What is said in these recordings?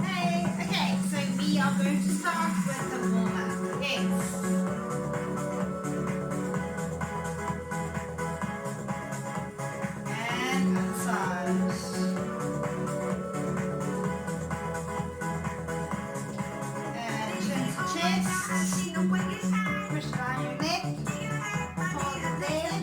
Hey, okay, so we are going to start with the warm-up. And massage. And chin to chest. Push down your neck. Hold it there.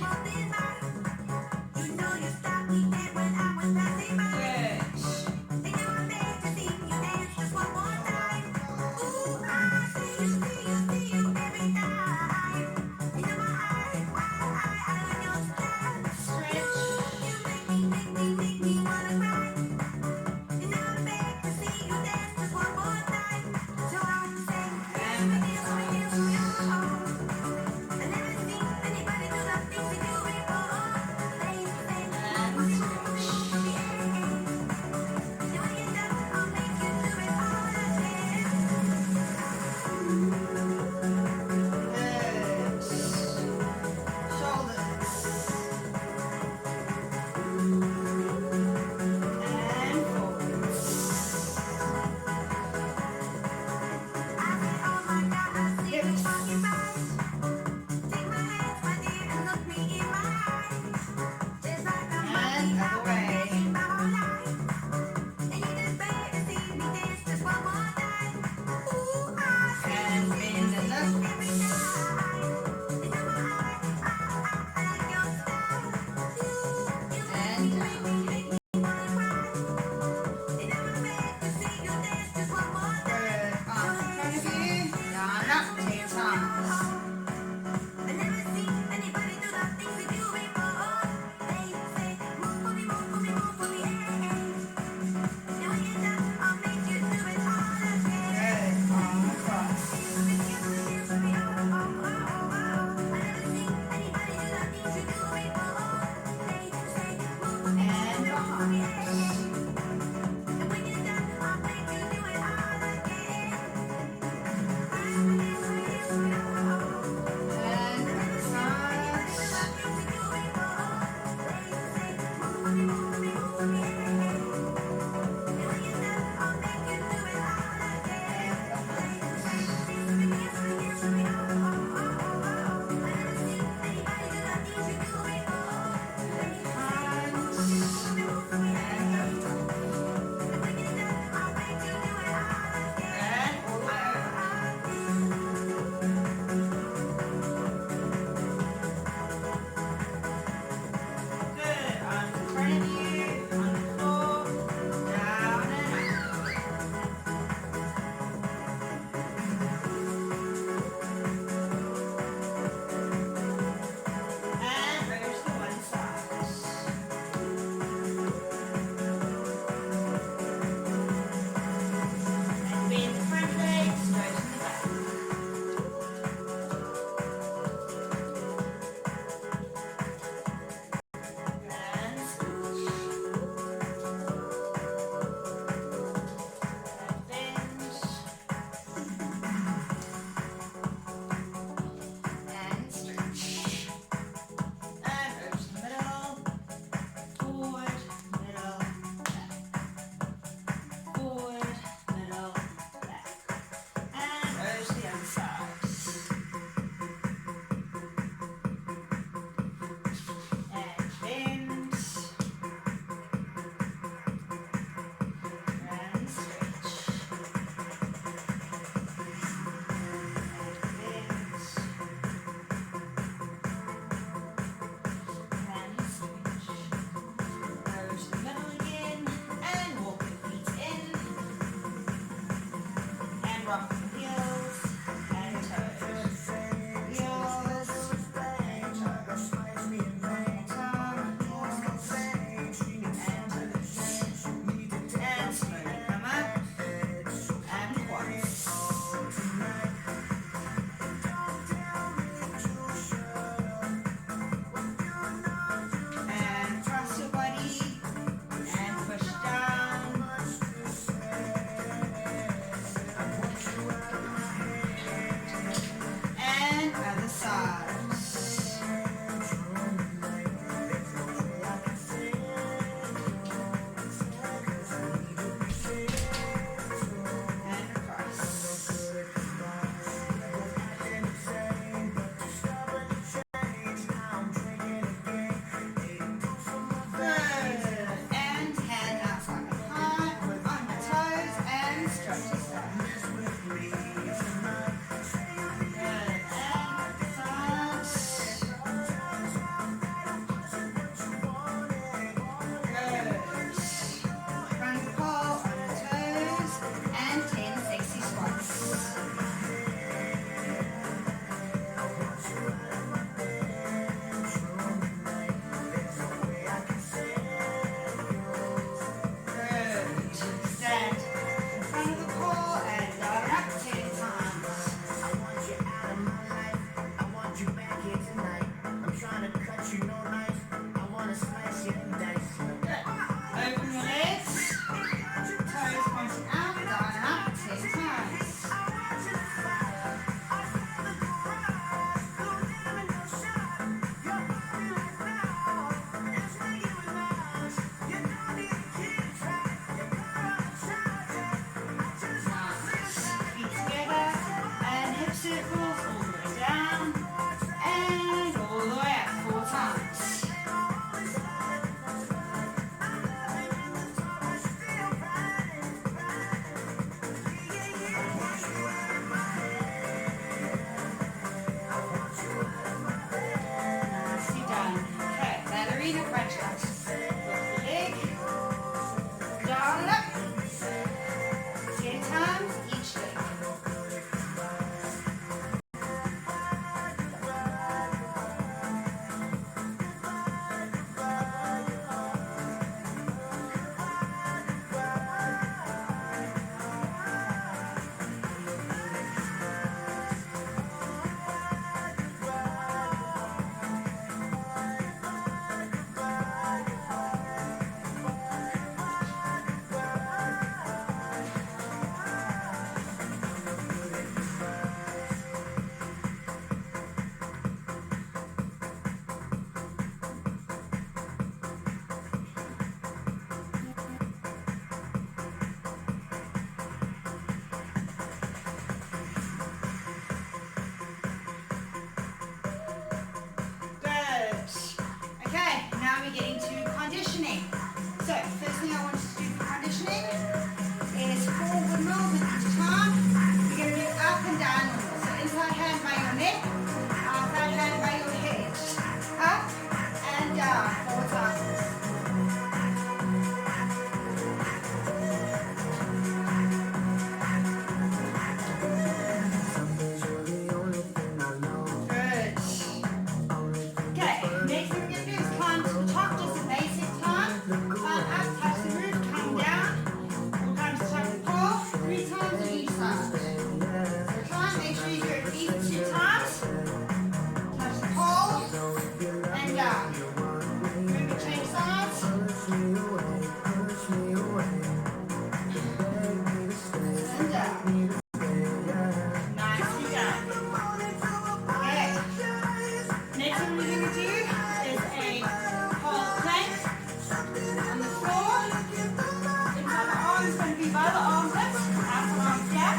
other arm lift, outer arm flat,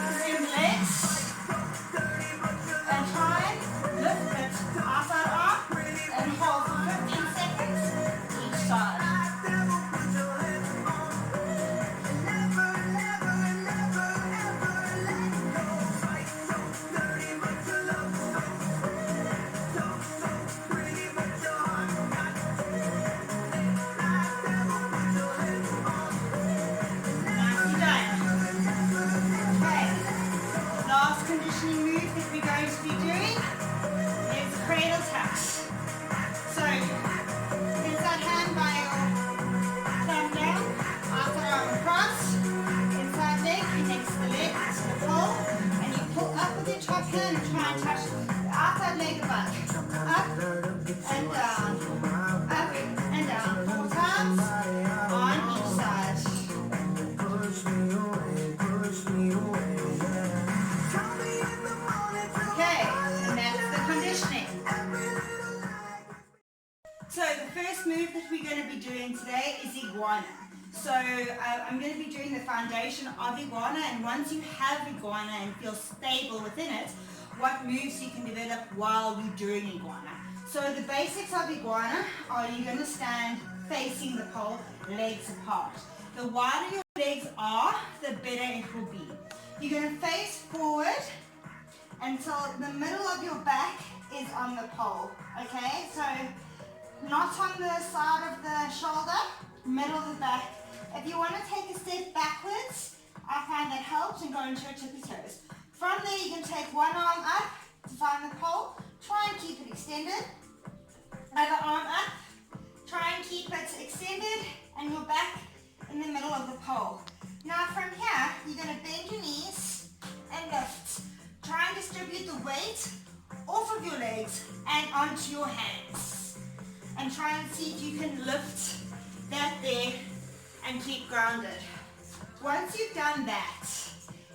extend the legs, and try and lift it outside arm, and hold for 15 seconds each side. Conditioning move that we're going to be doing is cradle touch. So, inside hand by your thumb down, outside arm across, inside leg connects the leg to the pole, and you pull up with your top hand and try and touch the outside leg above. Up and down, up and down. 4 times on each side. So the first move that we're going to be doing today is Iguana. So I'm going to be doing the foundation of Iguana, and once you have Iguana and feel stable within it, what moves you can develop while you're doing Iguana. So the basics of Iguana are you're going to stand facing the pole, legs apart. The wider your legs are, the better it will be. You're going to face forward until the middle of your back is on the pole, okay? So not on the side of the shoulder, middle of the back. If you want to take a step backwards, I find that helps, and go into your tippy toes. From there you can take one arm up to find the pole, try and keep it extended. Other arm up, try and keep it extended, and you're back in the middle of the pole. Now from here, you're going to bend your knees and lift. Try and distribute the weight off of your legs and onto your hands. And try and see if you can lift that there and keep grounded. Once you've done that,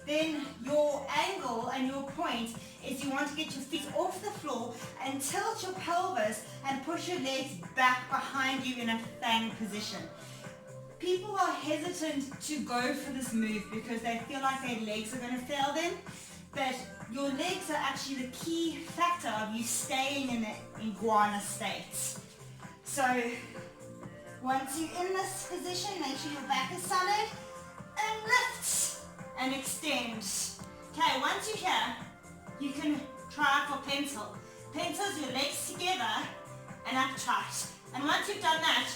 then your angle and your point is you want to get your feet off the floor and tilt your pelvis and push your legs back behind you in a fang position. People are hesitant to go for this move because they feel like their legs are going to fail them, but your legs are actually the key factor of you staying in the iguana state. So once you're in this position, make sure your back is solid and lift and extend. Okay, once you're here, you can try for pencil. Pencil is your legs together and uptight. And once you've done that,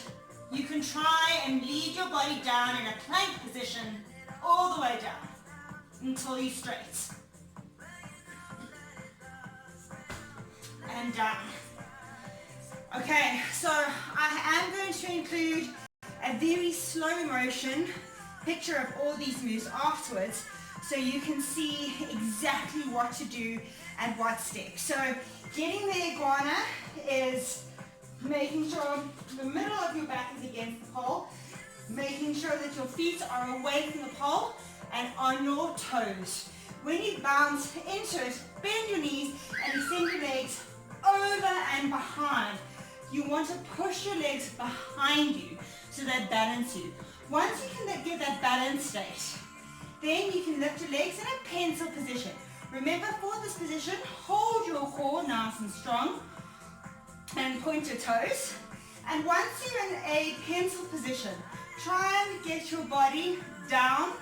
you can try and lead your body down in a plank position all the way down until you're straight. And down. Okay, so I am going to include a very slow motion picture of all these moves afterwards so you can see exactly what to do at what step. So getting the iguana is making sure the middle of your back is against the pole, making sure that your feet are away from the pole and on your toes. When you bounce into it, bend your knees and extend your legs over and behind. You want to push your legs behind you so they balance you. Once you can get that balance state, then you can lift your legs in a pencil position. Remember, for this position, hold your core nice and strong and point your toes. And once you're in a pencil position, try and get your body down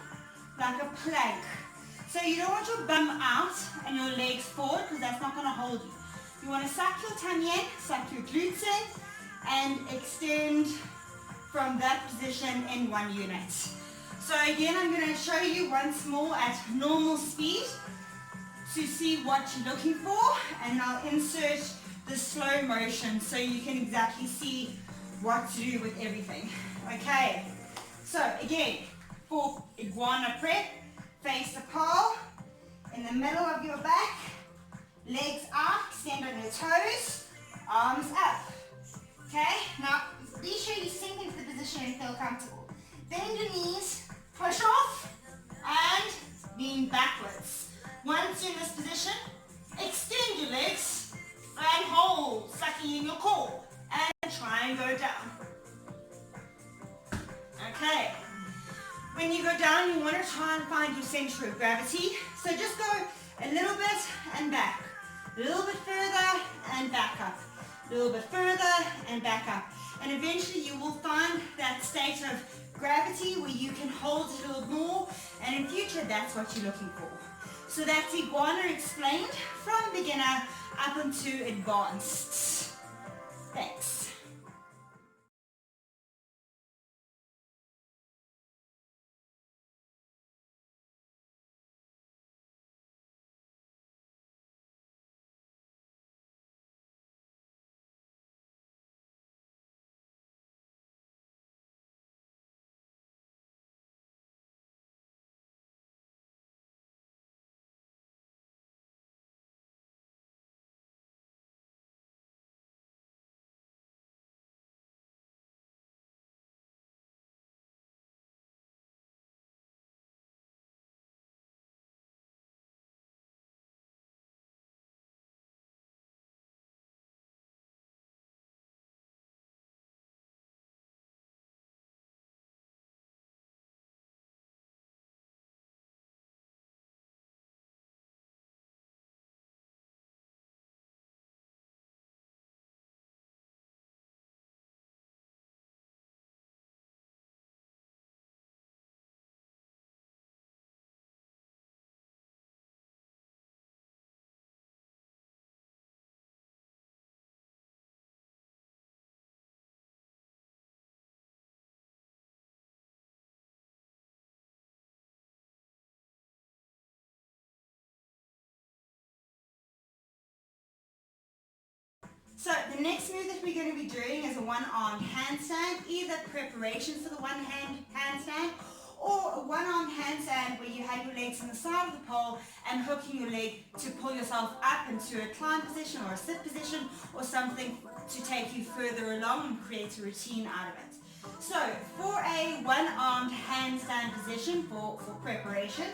like a plank. So you don't want your bum out and your legs forward because that's not going to hold you. You want to suck your tummy in, suck your glutes in, and extend from that position in one unit. So again, I'm going to show you once more at normal speed to see what you're looking for, and I'll insert the slow motion so you can exactly see what to do with everything. Okay, so again, for iguana prep, face the pole, in the middle of your back, legs out, extend on your toes, arms up. Okay, now be sure you sink into the position and feel comfortable. Bend your knees, push off, and lean backwards. Once you're in this position, extend your legs and hold, sucking in your core, and try and go down. Okay, when you go down, down, you want to try and find your center of gravity. So just go a little bit and back, a little bit further and back up, a little bit further and back up. And eventually you will find that state of gravity where you can hold it a little more, and in future that's what you're looking for. So that's Iguana explained from beginner up into advanced. Thanks. So the next move that we're going to be doing is a one-armed handstand, either preparation for the one-hand handstand or a one-armed handstand where you have your legs on the side of the pole and hooking your leg to pull yourself up into a climb position or a sit position or something to take you further along and create a routine out of it. So for a one-armed handstand position for preparation,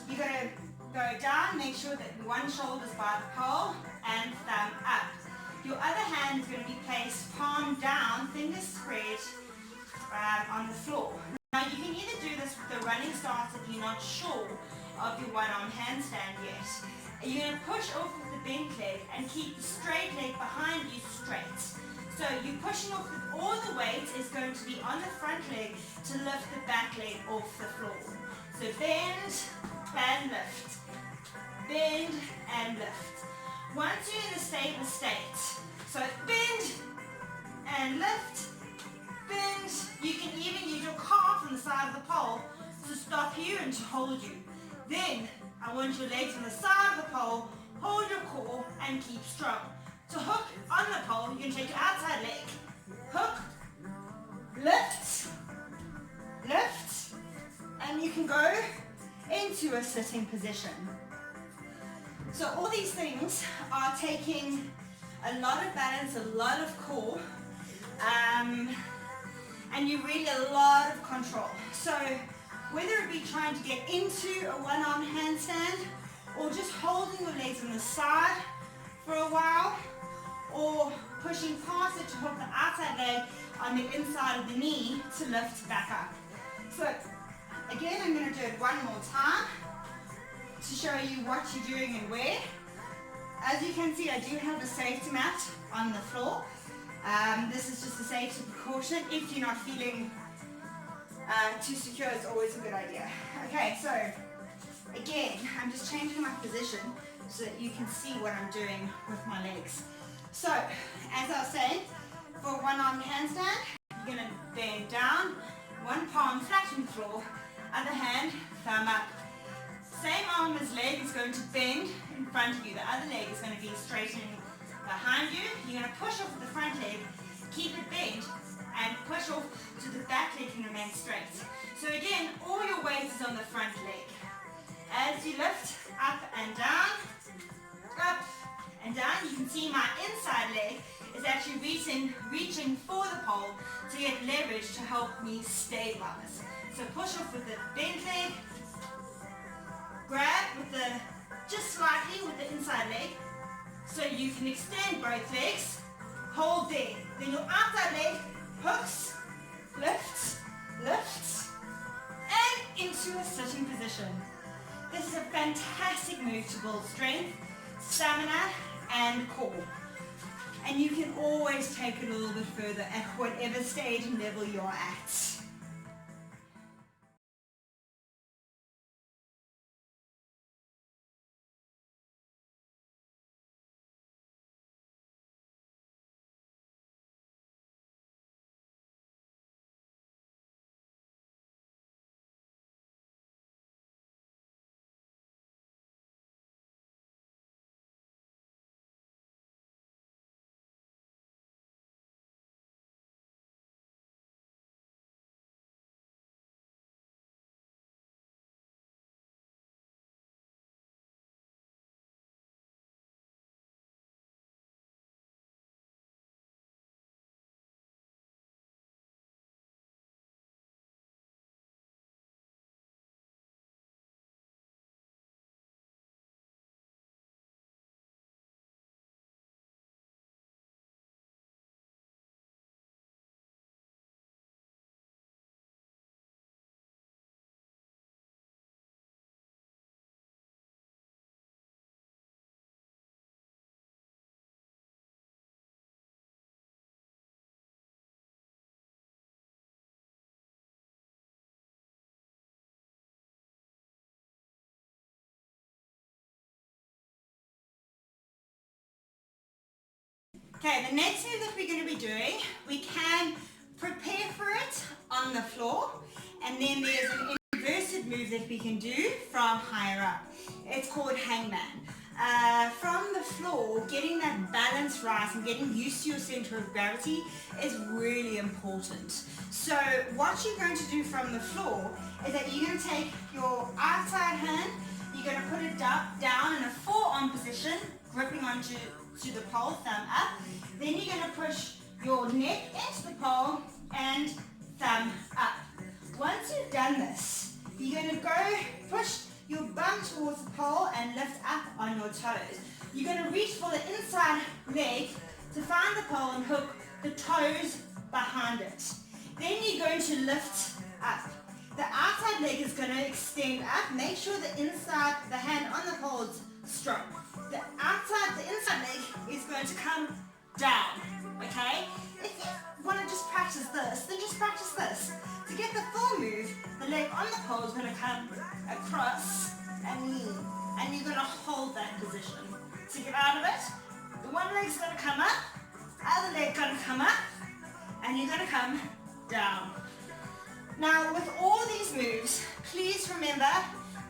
you're going to go down, make sure that one shoulder is by the pole and thumb up. Your other hand is going to be placed palm down, fingers spread on the floor. Now you can either do this with the running stance if you're not sure of your one-arm handstand yet. You're going to push off with the bent leg and keep the straight leg behind you straight. So you're pushing off with all the weight is going to be on the front leg to lift the back leg off the floor. So bend and lift, bend and lift. Once you're in a stable state, so bend and lift, bend. You can even use your calf on the side of the pole to stop you and to hold you. Then I want your legs on the side of the pole, hold your core and keep strong. To hook on the pole, you can take your outside leg, hook, lift, lift, and you can go into a sitting position. So all these things are taking a lot of balance, a lot of core, and you really a lot of control. So whether it be trying to get into a one-arm handstand or just holding your legs on the side for a while or pushing past it to hook the outside leg on the inside of the knee to lift back up. So again, I'm going to do it one more time to show you what you're doing and where. As you can see, I do have a safety mat on the floor. This is just a safety precaution. If you're not feeling too secure, it's always a good idea. Okay, so again, I'm just changing my position so that you can see what I'm doing with my legs. So, as I was saying, for one-armed handstand, you're going to bend down, one palm flat on the floor, other hand, thumb up. Same arm as leg is going to bend in front of you. The other leg is going to be straightening behind you. You're going to push off with the front leg, keep it bent, and push off so the back leg can remain straight. So again, all your weight is on the front leg. As you lift up and down, you can see my inside leg is actually reaching for the pole to get leverage to help me stabilize. So push off with the bent leg, grab with the, just slightly with the inside leg, so you can extend both legs, hold there. Then your outside leg hooks, lifts, lifts, and into a sitting position. This is a fantastic move to build strength, stamina, and core. And you can always take it a little bit further at whatever stage and level you're at. Okay, the next move that we're going to be doing, we can prepare for it on the floor, and then there's an inverted move that we can do from higher up. It's called Hangman. From the floor, getting that balance right and getting used to your center of gravity is really important. So what you're going to do from the floor is that you're going to take your outside hand, you're going to put it down in a forearm position, gripping onto the pole, thumb up. Then you're going to push your neck into the pole and thumb up. Once you've done this, you're going to go push your bum towards the pole and lift up on your toes. You're going to reach for the inside leg to find the pole and hook the toes behind it. Then you're going to lift up. The outside leg is going to extend up. Make sure the hand on the pole is strong. The inside leg is going to come down, okay? If you want to just practice this, then just practice this. To get the full move, the leg on the pole is going to come across and lean, and you're going to hold that position. To get out of it, the one leg's going to come up, other leg going to come up, and you're going to come down. Now, with all these moves, please remember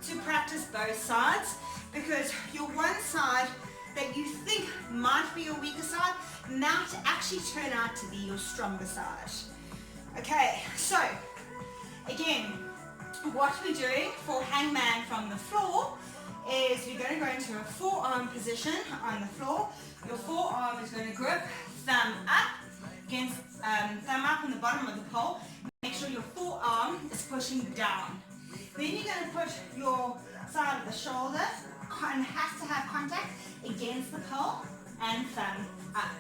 to practice both sides, because your one side that you think might be your weaker side might actually turn out to be your stronger side. Okay, so again, what we're doing for Hangman from the floor is we're going to go into a forearm position on the floor. Your forearm is going to grip thumb up against thumb up on the bottom of the pole. Make sure your forearm is pushing down. Then you're going to push your side of the shoulder and has to have contact against the pole and thumb up.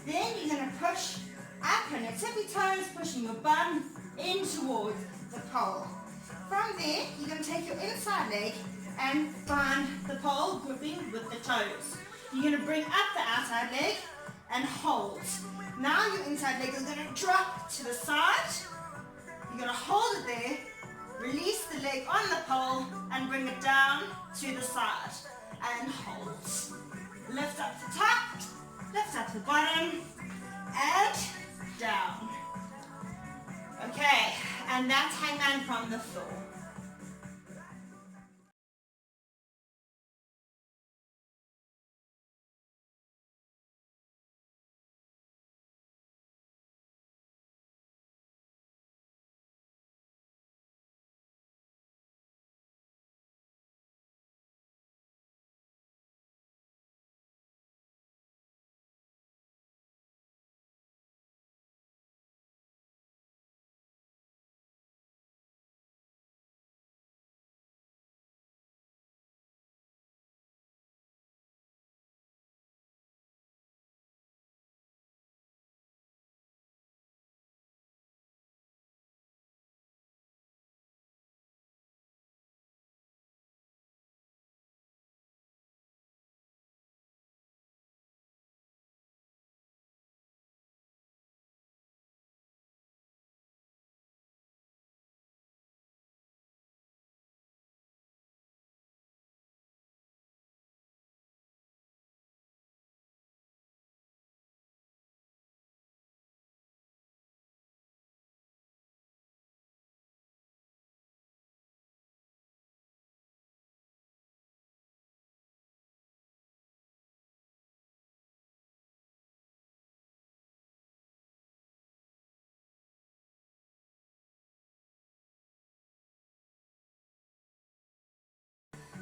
Then you're going to push up on your tippy toes, pushing your bum in towards the pole. From there, you're going to take your inside leg and find the pole gripping with the toes. You're going to bring up the outside leg and hold. Now your inside leg is going to drop to the side. You're going to hold it there, release the leg on the pole and bring it down to the side and hold. Lift up the top, lift up the bottom and down. Okay, and that's Hangman from the floor.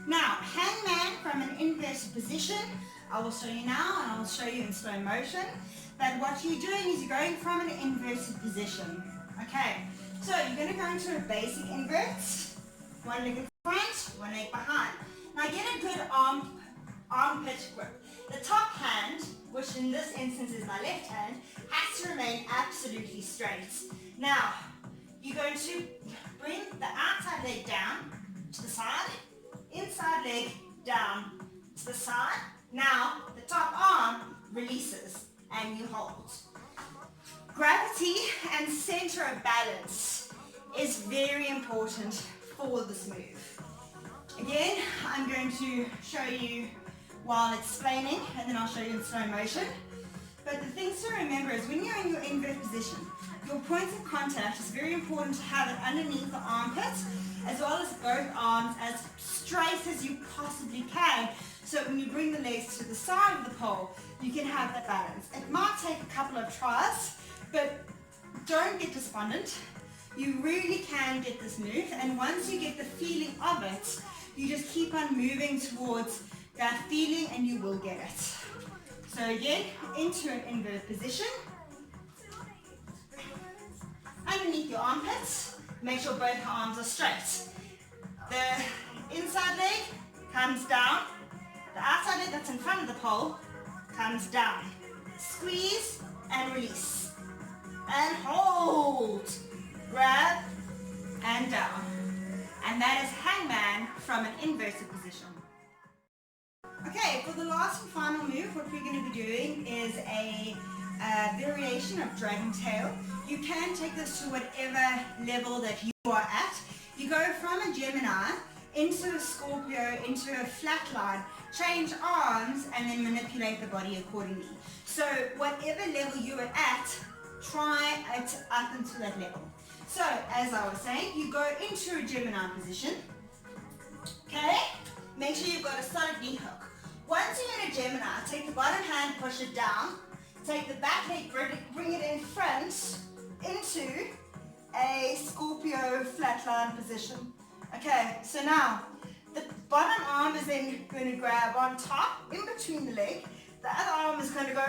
Now, hangman from an inverted position. I will show you now and I will show you in slow motion. But what you're doing is you're going from an inverted position. Okay, so you're going to go into a basic invert. One leg in front, one leg behind. Now get a good armpit grip. The top hand, which in this instance is my left hand, has to remain absolutely straight. Now, you're going to bring the outside leg down to the side, inside leg down to the side. Now, the top arm releases and you hold. Gravity and center of balance is very important for this move. Again, I'm going to show you while explaining and then I'll show you in slow motion. But the things to remember is when you're in your invert position, your point of contact is very important to have it underneath the armpit as well as both arms as straight as you possibly can, so when you bring the legs to the side of the pole, you can have that balance. It might take a couple of tries, but don't get despondent. You really can get this move, and once you get the feeling of it, you just keep on moving towards that feeling and you will get it. So again, into an invert position. Underneath your armpits, make sure both arms are straight. The inside leg comes down. The outside leg that's in front of the pole comes down. Squeeze and release. And hold. Grab and down. And that is hangman from an inverted position. Okay, for the last and final move, what we're going to be doing is a variation of Dragontail. You can take this to whatever level that you are at. You go from a Gemini into a Scorpio, into a flat line, change arms, and then manipulate the body accordingly. So whatever level you are at, try it up into that level. So as I was saying, you go into a Gemini position. Okay? Make sure you've got a solid knee hook. Once you're in a Gemini, take the bottom hand, push it down. Take the back leg, bring it in front into a Scorpio flatline position. Okay, so now the bottom arm is then going to grab on top, in between the leg. The other arm is going to go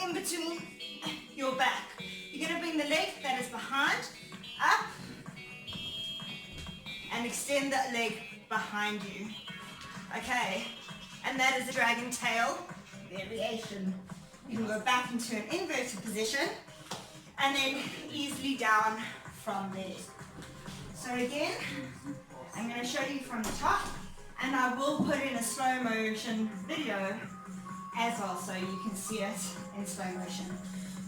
in between your back. You're going to bring the leg that is behind up and extend that leg behind you. Okay, and that is a Dragontail variation. You can go back into an inverted position and then easily down from there. So again, I'm going to show you from the top, and I will put in a slow motion video as well so you can see it in slow motion.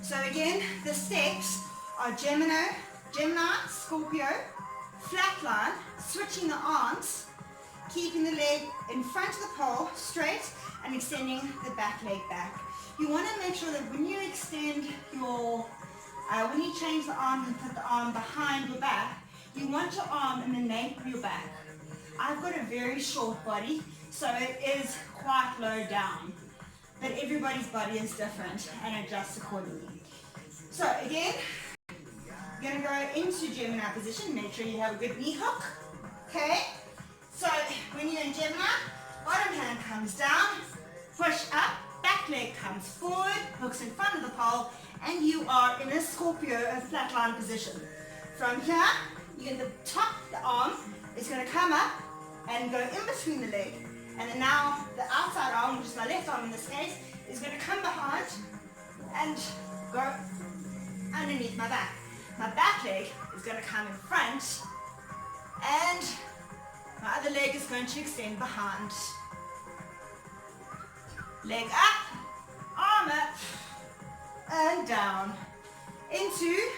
So again, the steps are Gemini, Scorpio, flatline, switching the arms, keeping the leg in front of the pole straight and extending the back leg back. You want to make sure that when you extend your, when you change the arm and put the arm behind your back, you want your arm in the nape of your back. I've got a very short body, so it is quite low down. But everybody's body is different and adjusts accordingly. So again, you're going to go into Gemini position. Make sure you have a good knee hook. Okay? So when you're in Gemini, bottom hand comes down, push up, back leg comes forward, hooks in front of the pole, and you are in a Scorpio, a flatline position. From here, you get the top, the arm is going to come up and go in between the leg. And then now the outside arm, which is my left arm in this case, is going to come behind and go underneath my back. My back leg is going to come in front and my other leg is going to extend behind. Leg up, arm up, and down into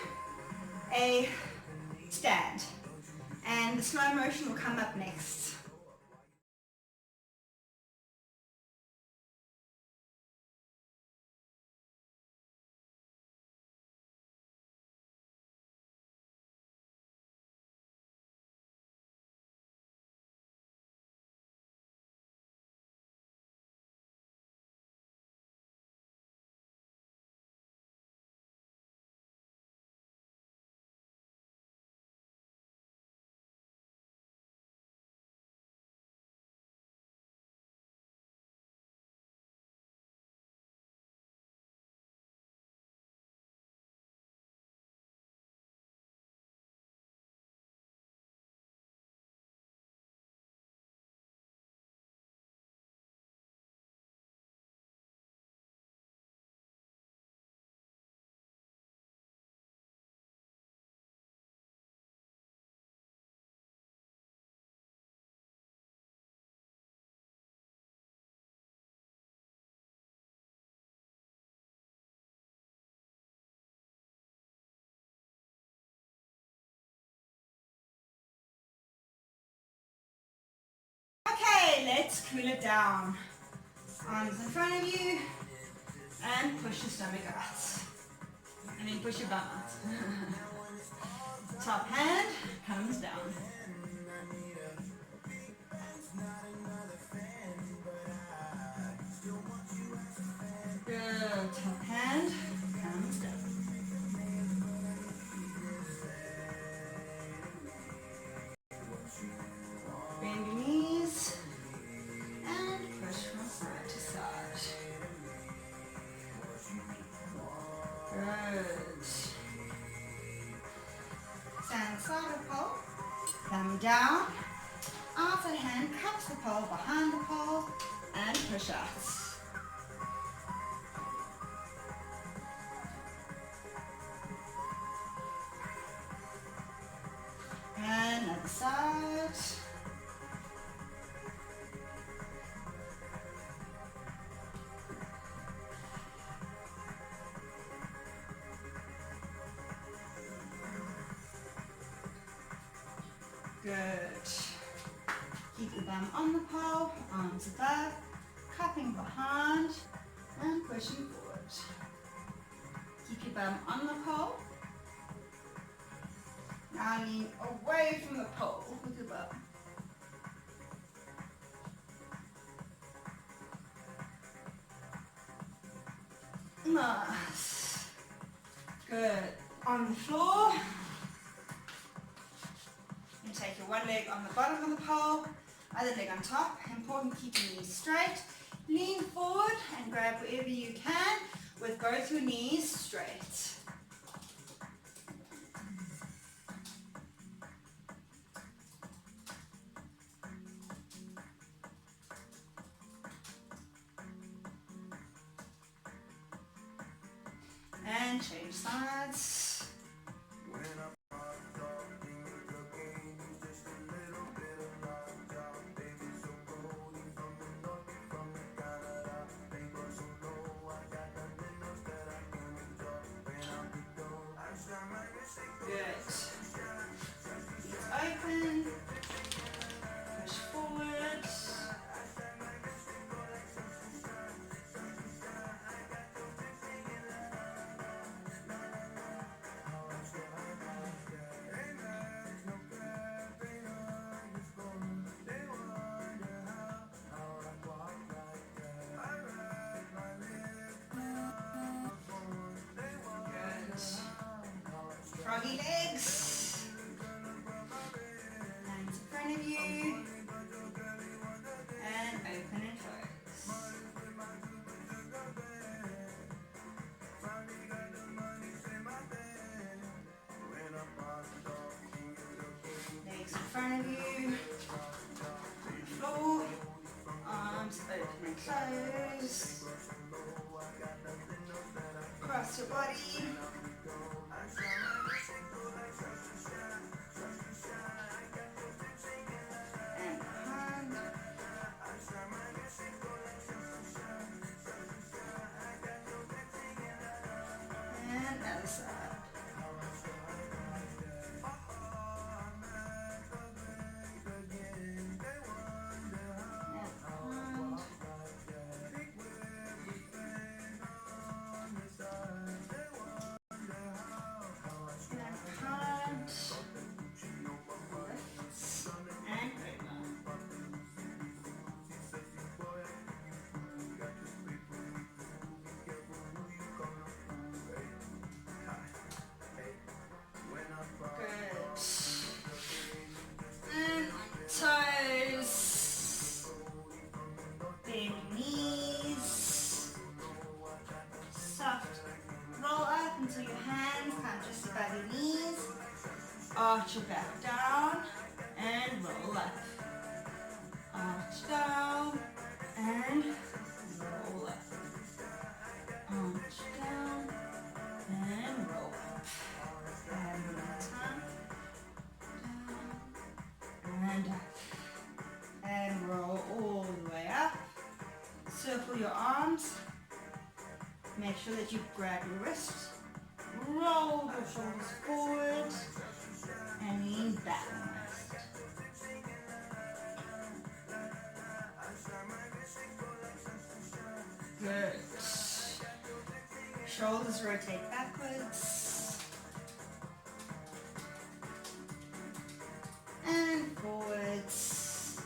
a stand. And the slow motion will come up next. let's cool it down. Arms in front of you and push your stomach out. And then push your bum out. Top hand comes down. Good. Top hand comes down. Bend your knees and push from side to side. Good. Stand side of the pole. Thumb down. Outside hand cups the pole behind the pole and push out. And other side. Good. Keep the bum on the pole, arms above, cupping behind and pushing forward. Keep your bum on the pole. Now lean away from the pole with your bum. Nice. Good. On the floor. You take your one leg on the bottom of the pole, other leg on top. Important, keep your knees straight. Lean forward and grab wherever you can with both your knees straight. And change sides. Good. Knees open. Push forward. Froggy legs. Hands in front of you. And open and close. Legs in front of you. On the floor. Arms open and close. Cross your body. And behind. And other side. Toes, bend knees, soft roll up until your hands come just above your knees, arch your back down and roll up, arch down and roll up, arch down and roll up, and one more time, down and up. And roll all the way up. Circle your arms. Make sure that you grab your wrists. Roll your shoulders forward. And lean back almost. Good. Shoulders rotate backwards. And forwards.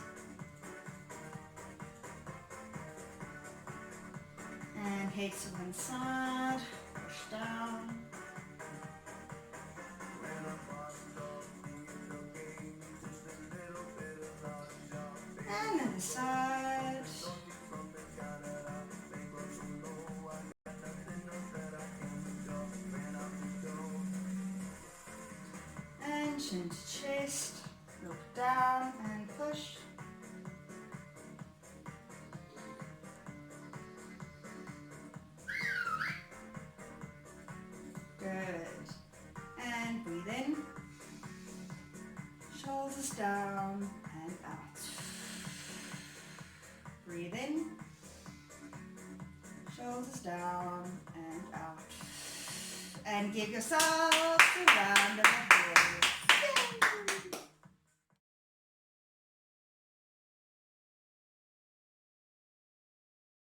And head to one side. Push down. And then the side. And chin to chest. Look down and push. Good. And breathe in. Shoulders down and out. Breathe in. Shoulders down and out. And give yourself a round.